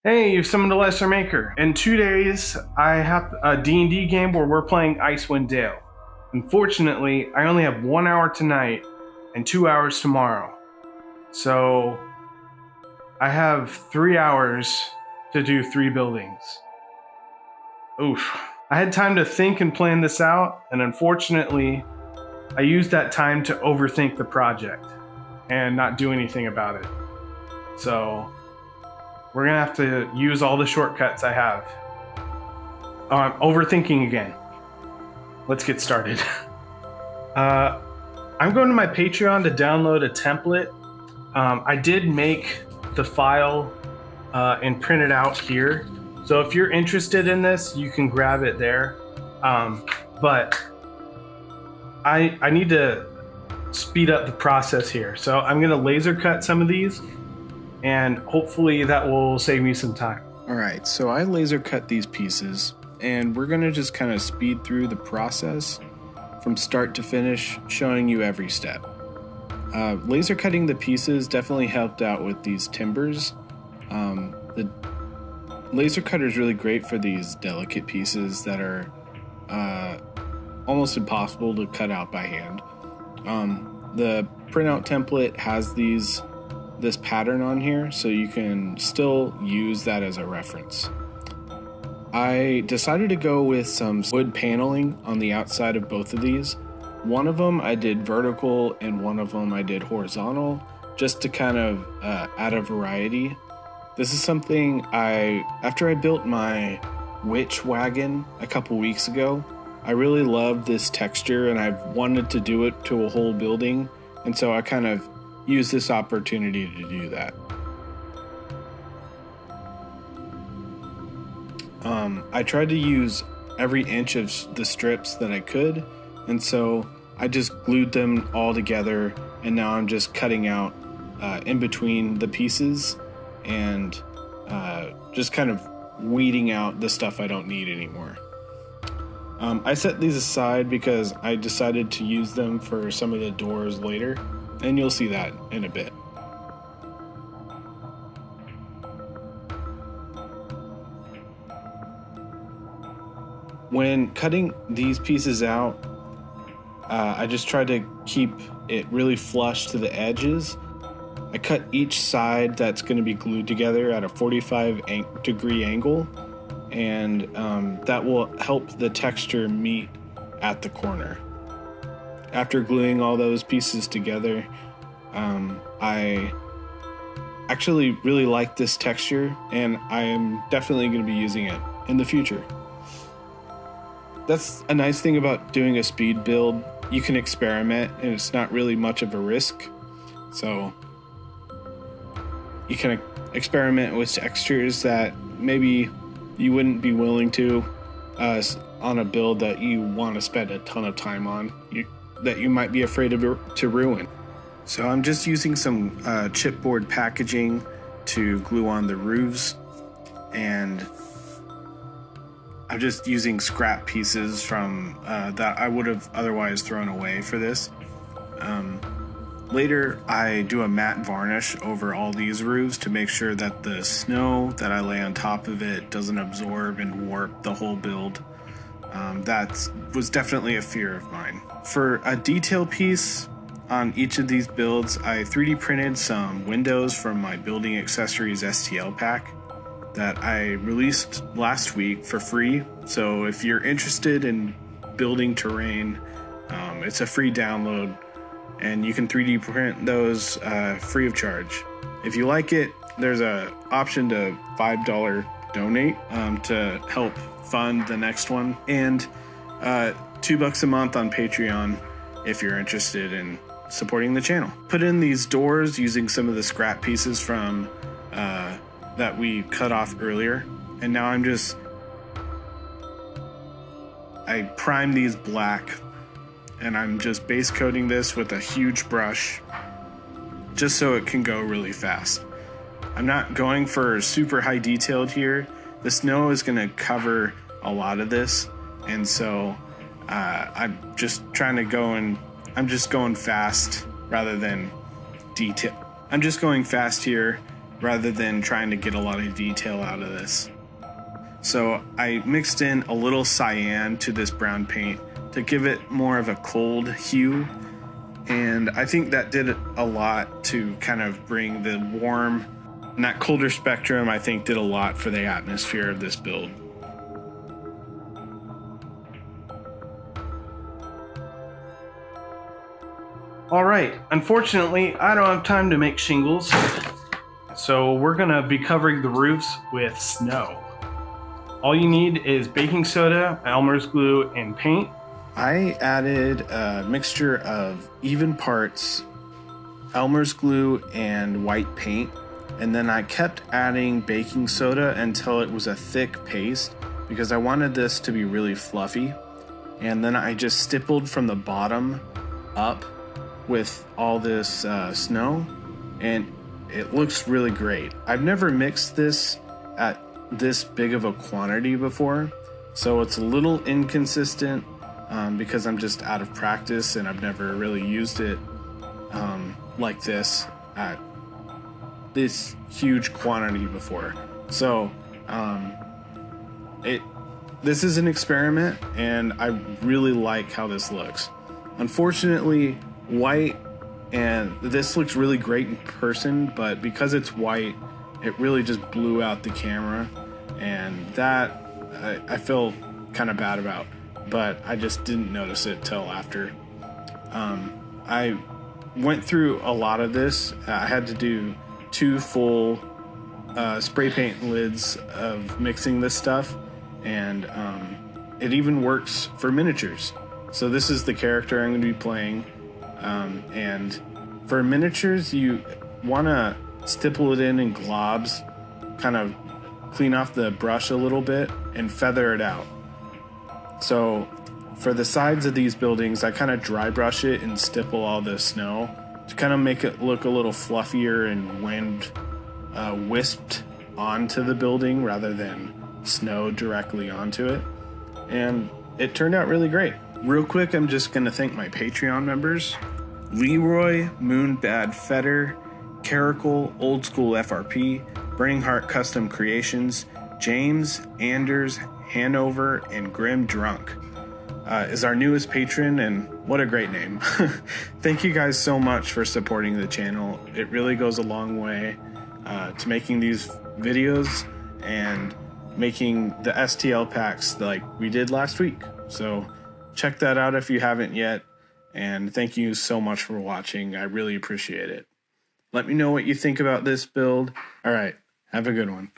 Hey, you've summoned a lesser maker. In 2 days, I have a D&D game where we're playing Icewind Dale. Unfortunately, I only have 1 hour tonight and 2 hours tomorrow. So, I have 3 hours to do 3 buildings. Oof. I had time to think and plan this out, and unfortunately, I used that time to overthink the project and not do anything about it. So, we're gonna have to use all the shortcuts I have. Oh, I'm overthinking again. Let's get started. I'm going to my Patreon to download a template. I did make the file and print it out here. So if you're interested in this, you can grab it there. But I need to speed up the process here. So I'm gonna laser cut some of these, and hopefully that will save me some time. All right, so I laser cut these pieces, and we're gonna just kind of speed through the process from start to finish, showing you every step. Laser cutting the pieces definitely helped out with these timbers. The laser cutter is really great for these delicate pieces that are almost impossible to cut out by hand. The printout template has this pattern on here, so you can still use that as a reference. I decided to go with some wood paneling on the outside of both of these. One of them I did vertical and one of them I did horizontal, just to kind of add a variety. This is something after I built my witch wagon a couple weeks ago, I really loved this texture and I wanted to do it to a whole building, and so I kind of use this opportunity to do that. I tried to use every inch of the strips that I could, and so I just glued them all together, and now I'm just cutting out in between the pieces and just kind of weeding out the stuff I don't need anymore. I set these aside because I decided to use them for some of the doors later, and you'll see that in a bit. When cutting these pieces out, I just tried to keep it really flush to the edges. I cut each side that's going to be glued together at a 45-degree angle, and that will help the texture meet at the corner. After gluing all those pieces together, I actually really like this texture, and I am definitely going to be using it in the future. That's a nice thing about doing a speed build. You can experiment, and it's not really much of a risk. So you can experiment with textures that maybe you wouldn't be willing to on a build that you want to spend a ton of time on, that you might be afraid to ruin. So I'm just using some chipboard packaging to glue on the roofs, and I'm just using scrap pieces from that I would have otherwise thrown away for this. Later, I do a matte varnish over all these roofs to make sure that the snow that I lay on top of it doesn't absorb and warp the whole build. That was definitely a fear of mine. For a detail piece on each of these builds, I 3D printed some windows from my Building Accessories STL pack that I released last week for free. So if you're interested in building terrain, it's a free download, and you can 3D print those free of charge. If you like it, there's an option to $5 donate to help fund the next one, and $2 a month on Patreon if you're interested in supporting the channel. Put in these doors using some of the scrap pieces from that we cut off earlier, and now I prime these black, and I'm just base coating this with a huge brush just so it can go really fast. I'm not going for super high detailed here. The snow is going to cover a lot of this, and so I'm just trying to go, and I'm just going fast rather than detail. I'm just going fast here rather than trying to get a lot of detail out of this. So I mixed in a little cyan to this brown paint to give it more of a cold hue. And I think that did a lot to kind of bring the warm and that colder spectrum. I think did a lot for the atmosphere of this build. All right, unfortunately, I don't have time to make shingles, so we're gonna be covering the roofs with snow. All you need is baking soda, Elmer's glue, and paint. I added a mixture of even parts Elmer's glue and white paint, and then I kept adding baking soda until it was a thick paste because I wanted this to be really fluffy. And then I just stippled from the bottom up with all this snow, and it looks really great. I've never mixed this at this big of a quantity before, so it's a little inconsistent because I'm just out of practice and I've never really used it like this at this huge quantity before. So this is an experiment, and I really like how this looks. Unfortunately, white, and this looks really great in person, but because it's white, it really just blew out the camera, and that I feel kind of bad about, but I just didn't notice it till after. I went through a lot of this. I had to do 2 full spray paint lids of mixing this stuff, and it even works for miniatures. So this is the character I'm going to be playing, and for miniatures you want to stipple it in globs, kind of clean off the brush a little bit and feather it out. So for the sides of these buildings, I kind of dry brush it and stipple all the snow to kind of make it look a little fluffier and wind wisped onto the building rather than snow directly onto it. And it turned out really great. Real quick, I'm just going to thank my Patreon members: Leroy, Moonbad Fetter, Caracal, Old School FRP, Burning Heart Custom Creations, James, Anders, Hanover, and Grim Drunk is our newest patron, and what a great name. Thank you guys so much for supporting the channel. It really goes a long way to making these videos and making the STL packs like we did last week. So check that out if you haven't yet, and thank you so much for watching. I really appreciate it. Let me know what you think about this build. All right, have a good one.